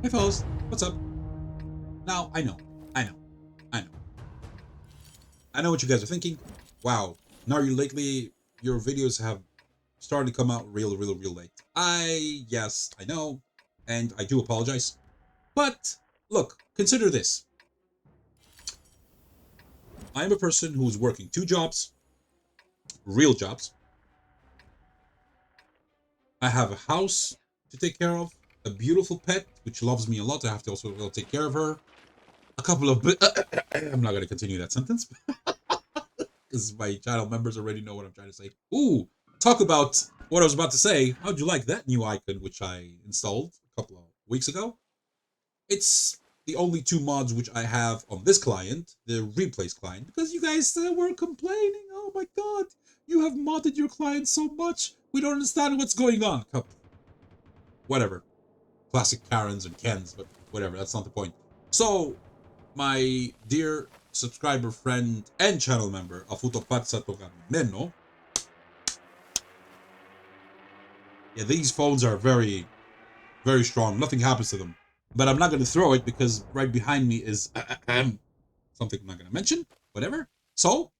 Hey fellas, what's up? Now, I know, I know, I know. I know what you guys are thinking. Wow, Nari, lately your videos have started to come out real late. Yes, I know, and I do apologize. But, look, consider this. I'm a person who's working 2 jobs, real jobs. I have a house to take care of, a beautiful pet, which loves me a lot. I have to also take care of her. A couple of... I'm not going to continue that sentence. Because my channel members already know what I'm trying to say. Ooh, talk about what I was about to say. How'd you like that new icon, which I installed a couple of weeks ago? It's the only 2 mods which I have on this client, the Replays client, because you guys were complaining. Oh my god, you have modded your client so much. We don't understand what's going on. Whatever. Classic Karens and Kens, but whatever, that's not the point. So, my dear subscriber friend and channel member, Afuto Patsa Meno. Yeah, these phones are very, very strong. Nothing happens to them. But I'm not going to throw it because right behind me is something I'm not going to mention. Whatever. So,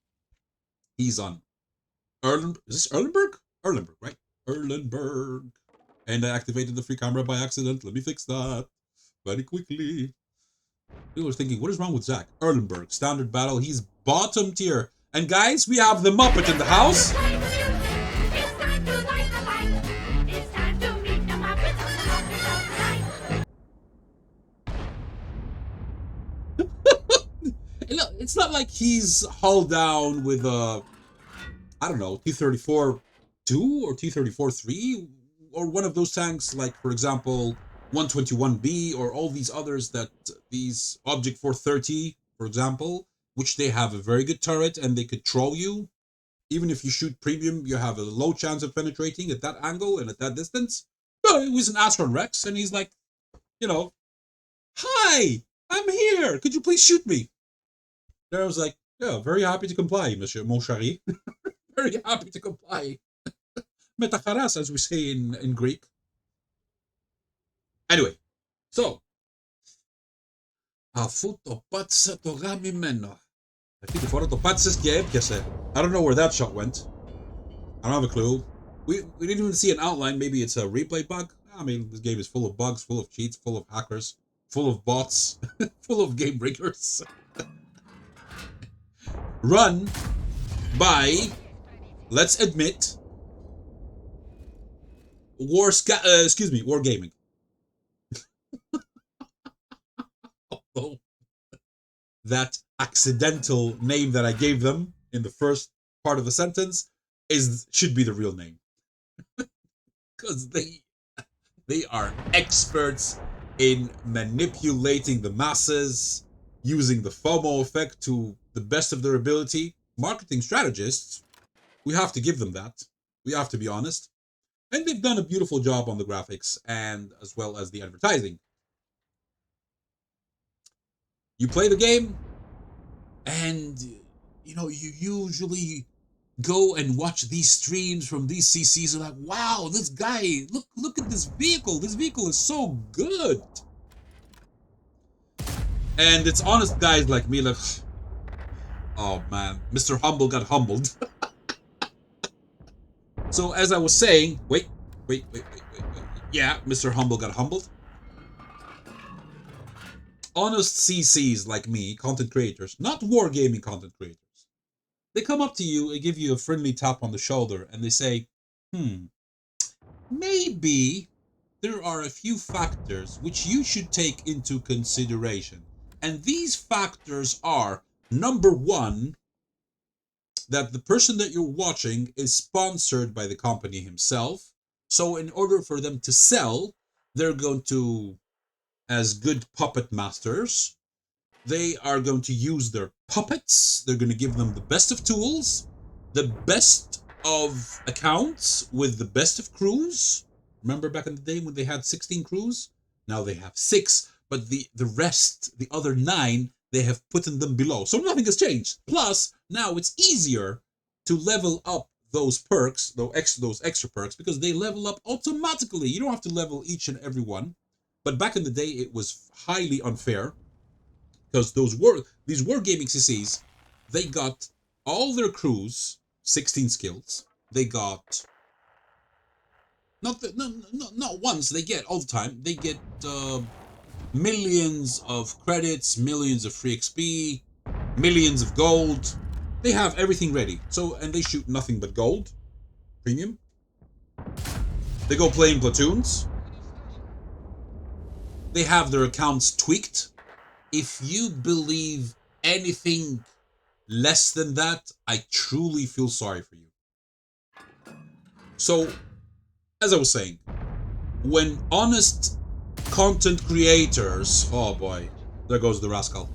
he's on Is this Erlenberg? Erlenberg, right? Erlenberg. And I activated the free camera by accident. Let me fix that very quickly. People are thinking, what is wrong with Zach? Erlenberg, standard battle. He's bottom tier. And guys, we have the Muppet in the house. Look, it's not like he's hauled down with a, I don't know, T-34-2 or T-34-3 or one of those tanks like, for example, 121B or all these others that these Object 430, for example, which they have a very good turret and they could troll you. Even if you shoot premium, you have a low chance of penetrating at that angle and at that distance. No, it was an Astron Rex and he's like, hi, I'm here. Could you please shoot me? And I was like, yeah, very happy to comply, Monsieur Mon Chéri. Very happy to comply. Metacharas, as we say in Greek. Anyway, so. Αφού το πάτησε το γαμημένο. Αυτή τη φορά το πάτησες και έπιασε. I don't know where that shot went. I don't have a clue. We didn't even see an outline. Maybe it's a replay bug. I mean, this game is full of bugs, full of cheats, full of hackers, full of bots, full of game breakers. Run by, let's admit, Wargaming. Although that accidental name that I gave them in the first part of the sentence should be the real name. Because they are experts in manipulating the masses, using the FOMO effect to the best of their ability. Marketing strategists, we have to give them that. We have to be honest. And they've done a beautiful job on the graphics and as well as the advertising. You play the game, and you usually go and watch these streams from these CCs and like, wow, this guy, look at this vehicle. This vehicle is so good. And it's honest guys like me like, oh man, Mr. Humble got humbled. So as I was saying, wait. Yeah, Mr. Humble got humbled. Honest CCs like me, content creators, not wargaming content creators, they come up to you and give you a friendly tap on the shoulder and they say, maybe there are a few factors which you should take into consideration. And these factors are, number one, that the person that you're watching is sponsored by the company himself. So in order for them to sell, they're going to, as good puppet masters, they are going to use their puppets. They're going to give them the best of tools, the best of accounts with the best of crews. Remember back in the day when they had 16 crews? Now they have 6, but the rest, the other 9, they have put them below. So nothing has changed. Plus, now it's easier to level up those perks, those extra perks, because they level up automatically. You don't have to level each and every one. But back in the day, it was highly unfair because these wargaming CCs, they got all their crews 16 skills. They got not once. They get all the time. They get millions of credits, millions of free XP, millions of gold. They have everything ready. So, and they shoot nothing but gold, premium. They go play in platoons. They have their accounts tweaked. If you believe anything less than that, I truly feel sorry for you. So, as I was saying, when honest content creators, oh boy, there goes the rascal,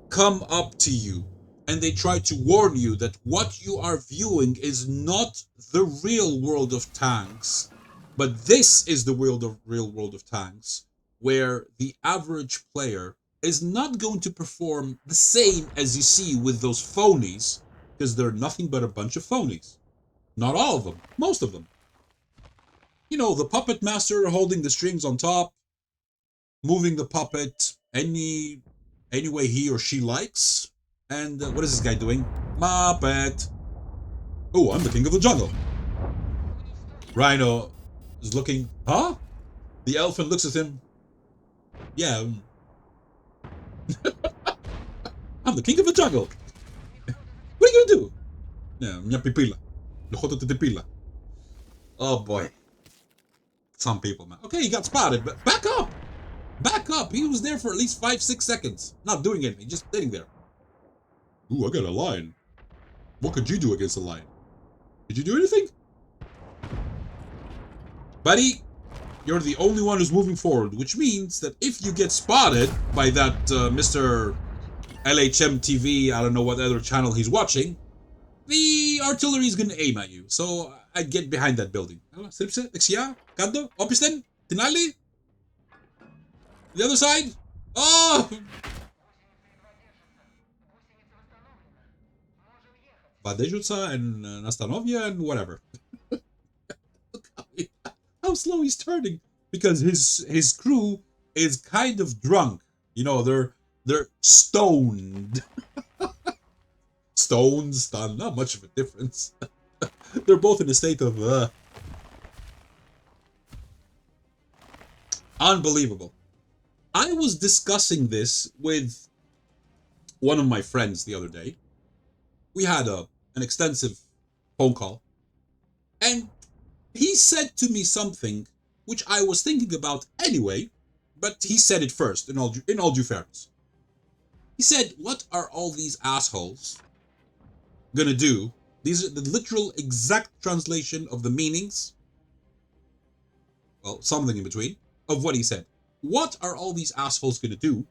come up to you and they try to warn you that what you are viewing is not the real world of tanks, but this is the real world of tanks, where the average player is not going to perform the same as you see with those phonies, because they're nothing but a bunch of phonies. Not all of them, most of them. You know, the puppet master holding the strings on top, moving the puppet any way he or she likes. And what is this guy doing? Muppet. Oh, I'm the king of the jungle. Rhino is looking, huh? The elephant looks at him. Yeah. I'm the king of the jungle. What are you gonna do? Yeah, minha pipila. Lojoto te pipila. Oh boy. Some people, man. Okay, he got spotted, but back up! Back up! He was there for at least 5-6 seconds. Not doing anything, just sitting there. Ooh, I got a lion. What could you do against a lion? Did you do anything? Buddy, you're the only one who's moving forward, which means that if you get spotted by that Mr. LHM TV, I don't know what other channel he's watching, the artillery is gonna aim at you. So I get behind that building. Kando, Opisten, Tinali? The other side? Oh! Подежутся and Nastanovia and whatever. Look how slow he's turning, because his crew is kind of drunk. You know, they're stoned. Stoned, stunned, not much of a difference. They're both in a state of unbelievable. I was discussing this with one of my friends the other day. We had an extensive phone call, and he said to me something which I was thinking about anyway, but he said it first, in all due fairness. He said, what are all these assholes gonna do? These are the literal exact translation of the meanings, well, something in between, of what he said. What are all these assholes gonna do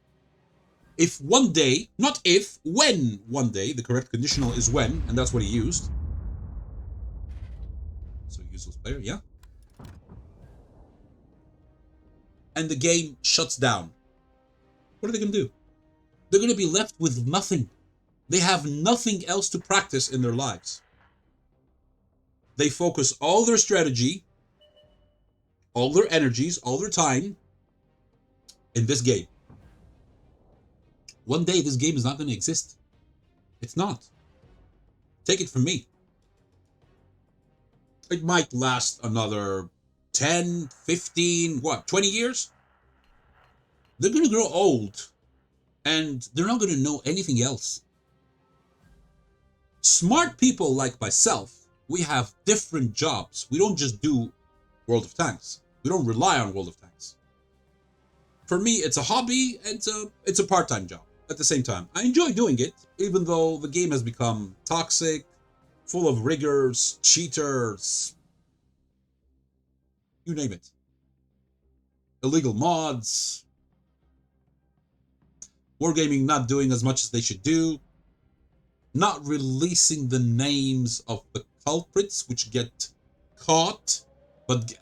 if one day, not if, when one day, the correct conditional is when, and that's what he used. So useless player, yeah. And the game shuts down. What are they gonna do? They're gonna be left with nothing. They have nothing else to practice in their lives. They focus all their strategy, all their energies, all their time in this game. One day, this game is not going to exist. It's not. Take it from me. It might last another 10, 15, 20 years? They're going to grow old, and they're not going to know anything else. Smart people like myself, we have different jobs. We don't just do World of Tanks. We don't rely on World of Tanks. For me, it's a hobby, and it's a part-time job. At the same time, I enjoy doing it, even though the game has become toxic, full of riggers, cheaters, you name it. Illegal mods, wargaming not doing as much as they should do, not releasing the names of the culprits which get caught,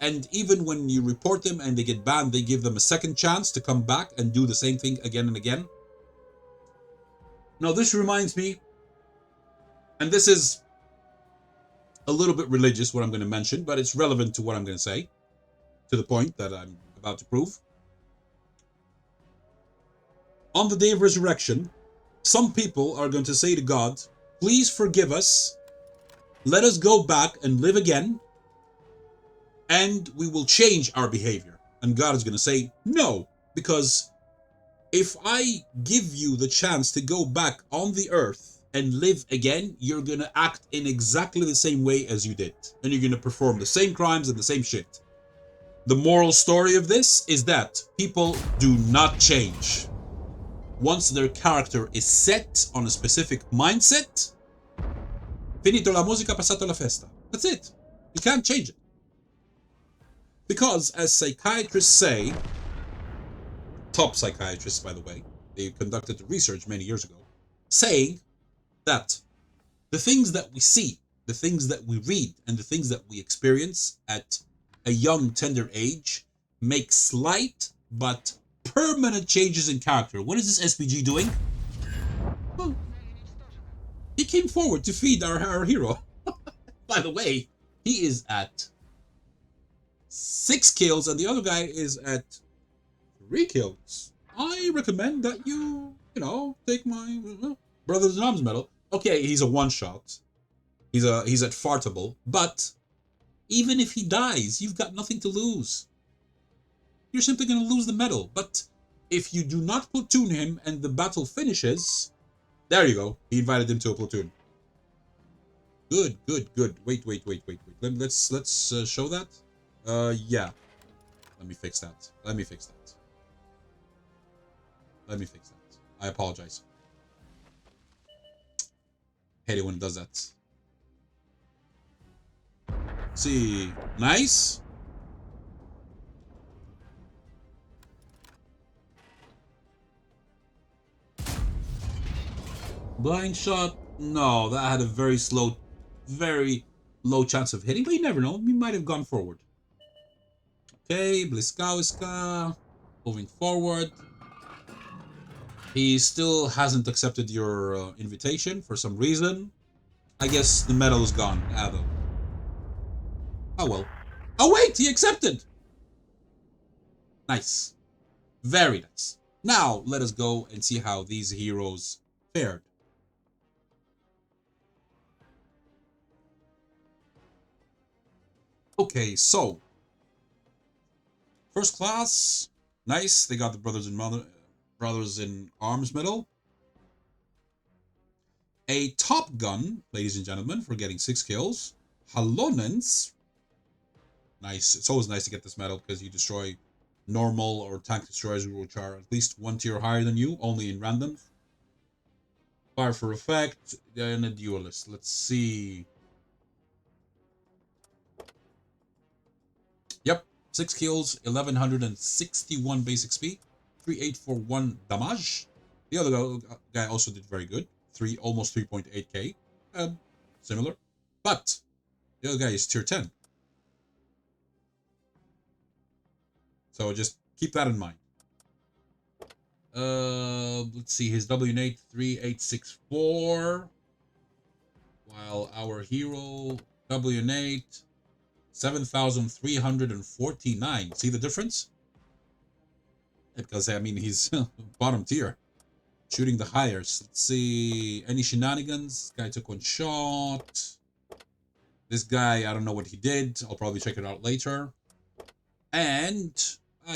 and even when you report them and they get banned, they give them a second chance to come back and do the same thing again and again. Now, this reminds me, and this is a little bit religious, what I'm going to mention, but it's relevant to what I'm going to say. to the point that I'm about to prove. On the day of resurrection, some people are going to say to God, please forgive us, let us go back and live again, and we will change our behavior. And God is going to say, no, because if I give you the chance to go back on the earth and live again, you're going to act in exactly the same way as you did. And you're going to perform the same crimes and the same shit. The moral story of this is that people do not change. Once their character is set on a specific mindset, finito la musica, passato la festa. That's it. You can't change it. Because, as psychiatrists say, top psychiatrists, by the way, they conducted the research many years ago, saying that the things that we see, the things that we read, and the things that we experience at a young, tender age make slight but permanent changes in character. What is this SPG doing? Well, he came forward to feed our hero. By the way, he is at 6 kills and the other guy is at 3 kills. I recommend that you take my Brothers in Arms medal. Okay, he's a one-shot. He's at fartable, but even if he dies, you've got nothing to lose. You're simply going to lose the medal. But if you do not platoon him and the battle finishes, there you go. He invited him to a platoon. Good. Wait. Let's show that. Yeah. Let me fix that. I apologize. Hate it when it does that. See, nice. Blind shot. No, that had a very low chance of hitting, but you never know. He might have gone forward. Okay, Bliskowska. Moving forward. He still hasn't accepted your invitation for some reason. I guess the medal is gone. Though. Oh well. Oh wait, he accepted! Nice. Very nice. Now, let us go and see how these heroes fared. Okay, so. First class. Nice. They got the Brothers in Arms medal. A Top Gun, ladies and gentlemen, for getting 6 kills. Halonens. Nice. It's always nice to get this medal because you destroy normal or tank destroyers which are at least 1 tier higher than you, only in random. Fire for effect, and a duelist. Let's see. Yep, 6 kills, 1161 base XP, 3841 damage. The other guy also did very good, almost 3.8k, similar. But the other guy is tier 10. So just keep that in mind. Let's see, his WNate 3864, while our hero WNate 7,349. See the difference? Because I mean he's bottom tier, shooting the highest. Let's see, any shenanigans? This guy took 1 shot. This guy, I don't know what he did. I'll probably check it out later. And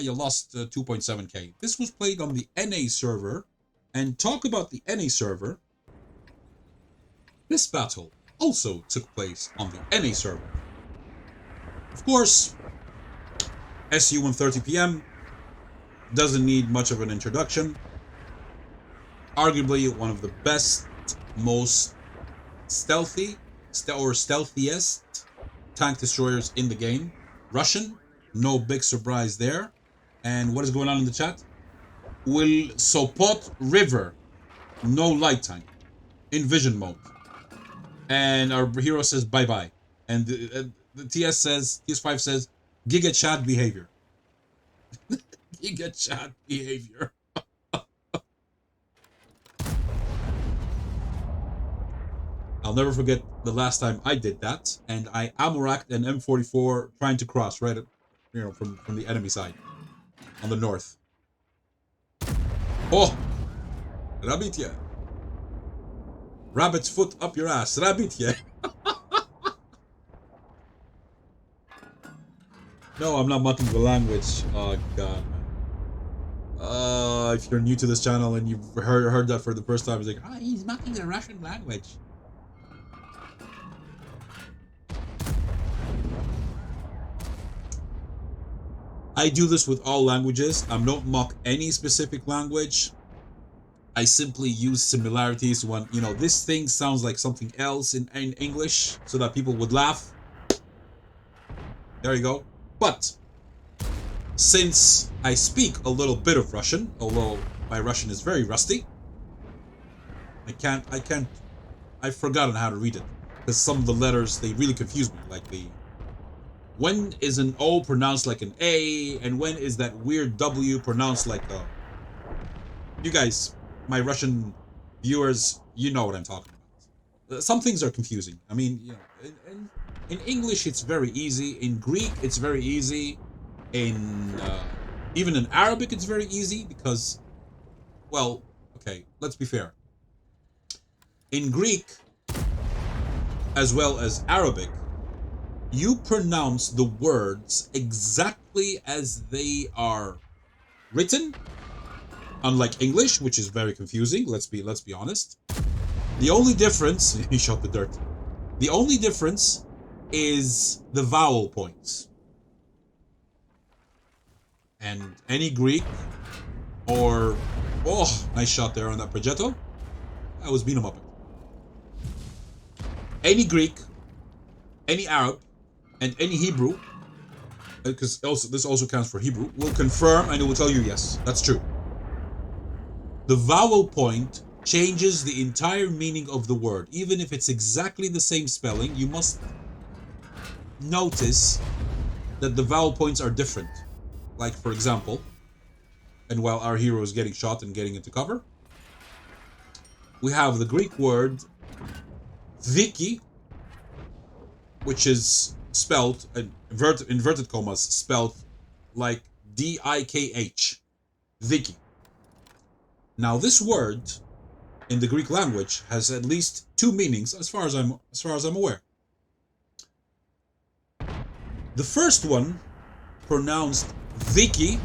you lost 2.7k. This was played on the NA server. And talk about the NA server. This battle also took place on the NA server. Of course, SU 1:30 PM doesn't need much of an introduction. Arguably one of the best, most stealthiest tank destroyers in the game. Russian. No big surprise there. And what is going on in the chat? Will Sopot River. No light tank. In vision mode. And our hero says bye-bye. And the TS5 says, Giga Chat behavior. Giga Chat behavior. I'll never forget the last time I did that. And I ammo-racked an M44 trying to cross right from the enemy side on the north. Oh, Rabitya. Rabbit's foot up your ass, Rabitya. No, I'm not mocking the language. Oh god, man. If you're new to this channel and you've heard that for the first time, it's like, oh, he's mocking the Russian language. I do this with all languages. I don't mock any specific language. I simply use similarities when, you know, this thing sounds like something else in English so that people would laugh. There you go. But since I speak a little bit of Russian, although my Russian is very rusty, I've forgotten how to read it. Because some of the letters, they really confuse me. Like when is an O pronounced like an A, and when is that weird W pronounced like a... You guys, my Russian viewers, you know what I'm talking about. Some things are confusing. I mean, you know, in English it's very easy. In Greek it's very easy. Even in Arabic it's very easy because, well, okay, let's be fair. In Greek, as well as Arabic, you pronounce the words exactly as they are written, unlike English, which is very confusing. Let's be honest. The only difference, he shot the dirt. The only difference is the vowel points. And any Greek or, oh, nice shot there on that progetto. I was beating him up. Any Greek, any Arab, and any Hebrew, because also this also counts for Hebrew, will confirm and it will tell you yes, that's true. The vowel point changes the entire meaning of the word. Even if it's exactly the same spelling, you must notice that the vowel points are different. Like, for example, and while our hero is getting shot and getting into cover, we have the Greek word Viki, which is spelled, inverted commas, spelled like D-I-K-H. Viki. Now this word in the Greek language has at least two meanings as far as I'm aware. The first one, pronounced Viki,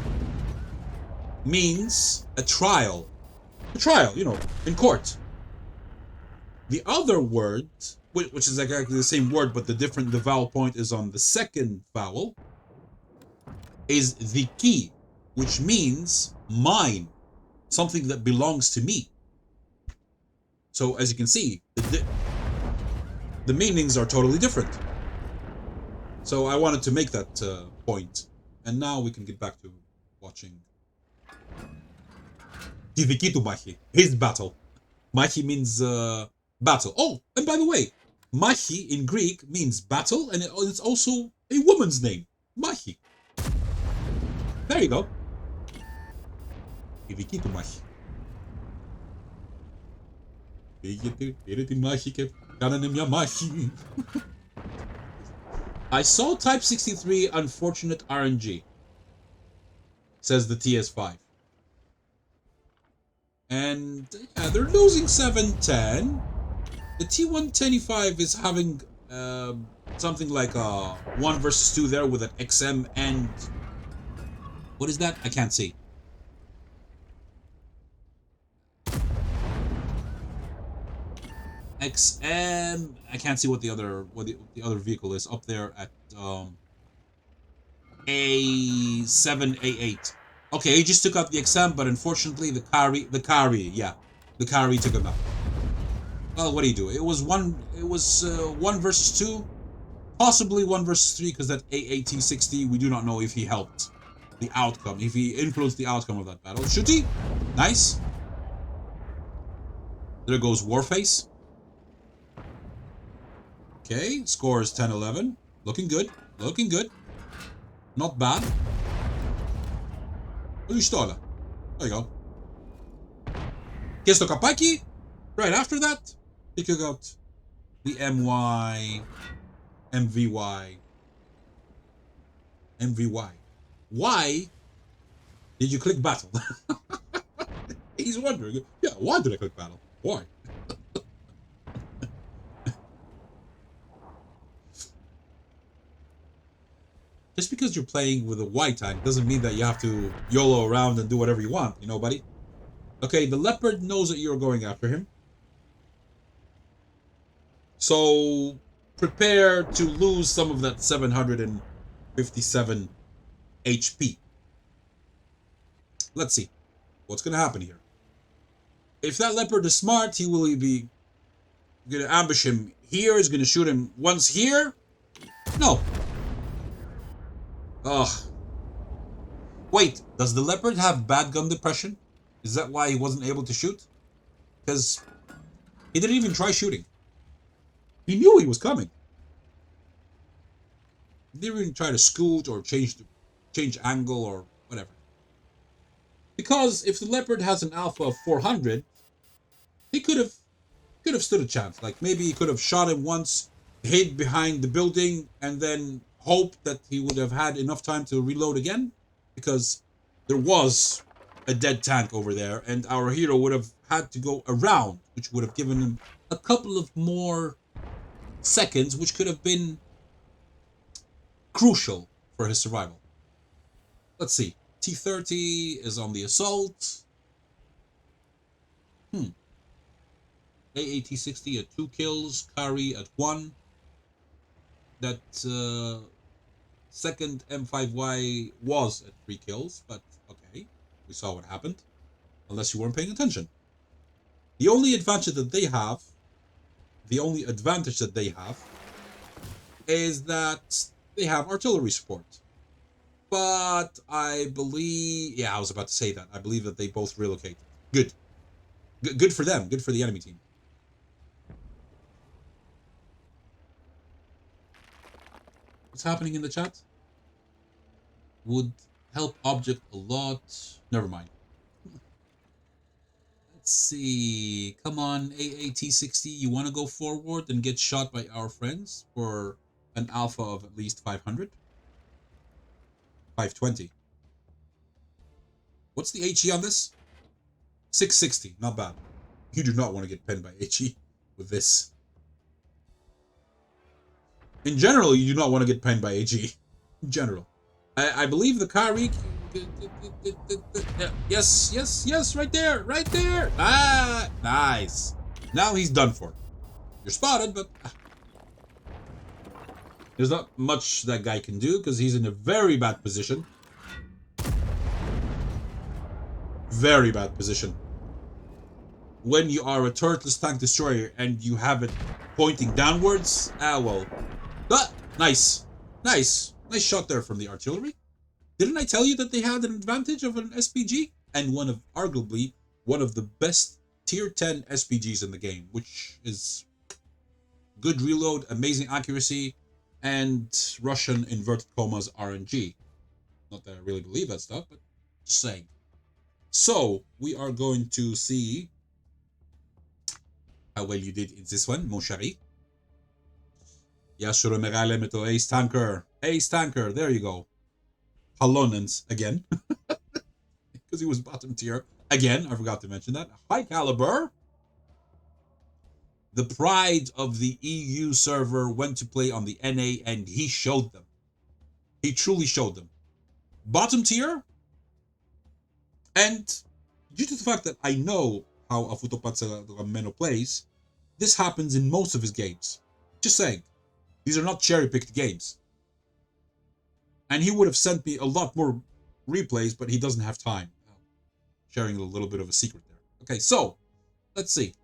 means a trial. A trial, you know, in court. The other word, which is exactly the same word, but the vowel point is on the second vowel, is Viki, which means mine, something that belongs to me. So as you can see, the meanings are totally different. So I wanted to make that point, and now we can get back to watching Tivikitu Mahi, his battle. Mahi means battle. Oh, and by the way, Mahi in Greek means battle, and it's also a woman's name, Mahi. There you go. Tivikitu Mahi. I saw Type 63 unfortunate RNG, says the TS5. And yeah, they're losing 7-10. The T125 is having something like a 1 versus 2 there with an XM and... What is that? I can't see. XM. I can't see what the other vehicle is up there at A7, A8. Okay, he just took out the XM, but unfortunately the Kari took him out. Well, what do you do? It was 1 versus 2, possibly 1 versus 3, because that AAT60, we do not know if he helped the outcome, if he influenced the outcome of that battle. Should he? Nice. There goes Warface. Okay, score is 10-11. Looking good. Looking good. Not bad. There you go. Kesto Kapaki. Right after that, he took out the MVY. Why did you click battle? He's wondering, yeah, why did I click battle? Why? Just because you're playing with a white tank doesn't mean that you have to YOLO around and do whatever you want, you know, buddy? Okay, the leopard knows that you're going after him. So prepare to lose some of that 757 HP. Let's see what's going to happen here. If that leopard is smart, he will be going to ambush him here. He's going to shoot him once here. No. Ugh. Wait, does the leopard have bad gun depression? Is that why he wasn't able to shoot? Because he didn't even try shooting. He knew he was coming. He didn't even try to scoot or change angle or whatever. Because if the leopard has an alpha of 400, he could have stood a chance. Like maybe he could have shot him once, hid behind the building, and then hoped that he would have had enough time to reload again. Because there was a dead tank over there, and our hero would have had to go around, which would have given him a couple of more seconds, which could have been crucial for his survival. Let's see. T-30 is on the assault. AAT-60 at 2 kills. Kari at 1. That second M5Y was at 3 kills, but okay. We saw what happened. Unless you weren't paying attention. The only advantage that they have is that they have artillery support. But I believe, yeah, I was about to say that. I believe that they both relocated. Good. Good for them. Good for the enemy team. What's happening in the chat? Would help object a lot. Never mind. Let's see. Come on, AAT-60. You want to go forward and get shot by our friends for an alpha of at least 500? 520. What's the HE on this? 660. Not bad. You do not want to get pinned by HE with this. In general, you do not want to get pinned by HE. In general. I believe the Kari... Yes, right there. Ah, nice. Now he's done for. You're spotted, but... There's not much that guy can do because he's in a very bad position. Very bad position. When you are a turretless tank destroyer and you have it pointing downwards, well. Ah, nice shot there from the artillery. Didn't I tell you that they had an advantage of an SPG? And arguably one of the best tier 10 SPGs in the game, which is good reload, amazing accuracy, and Russian inverted commas RNG. Not that I really believe that stuff, but just saying. So, we are going to see how well you did in this one, mon chéri. Yashiro Megale Meto Ace Tanker. Ace Tanker, there you go. Halonens again. Because he was bottom tier. Again, I forgot to mention that. High Caliber. The pride of the EU server went to play on the NA and he showed them. He truly showed them. Bottom tier. And due to the fact that I know how Afutopatsa Meno plays, this happens in most of his games. Just saying. These are not cherry-picked games. And he would have sent me a lot more replays, but he doesn't have time. Sharing a little bit of a secret there. Okay, so, let's see.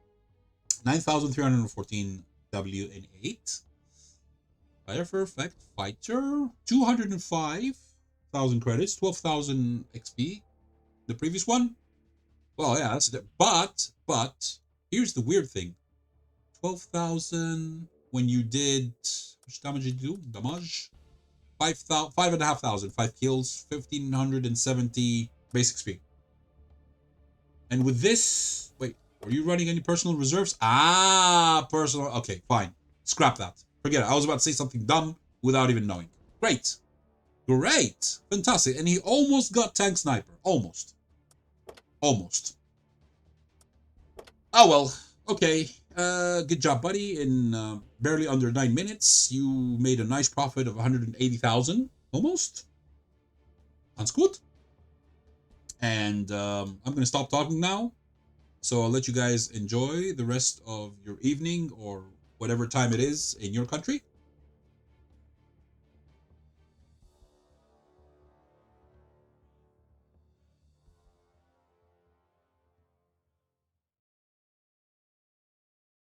9,314 W in 8. Fire for Effect, Fighter, 205,000 credits, 12,000 XP. The previous one? Well, yeah, that's it. But, here's the weird thing. 12,000, when you did, which damage did you do? Damage? 5,500, 5 kills, 1,570 basic speed. And with this, wait, are you running any personal reserves? Ah, personal, okay, fine. Scrap that. Forget it. I was about to say something dumb without even knowing. Great. Great. Fantastic. And he almost got tank sniper. Almost. Almost. Oh, well. Okay. Good job, buddy. In barely under 9 minutes, you made a nice profit of 180,000. Almost. That's good. And I'm going to stop talking now. So I'll let you guys enjoy the rest of your evening or whatever time it is in your country.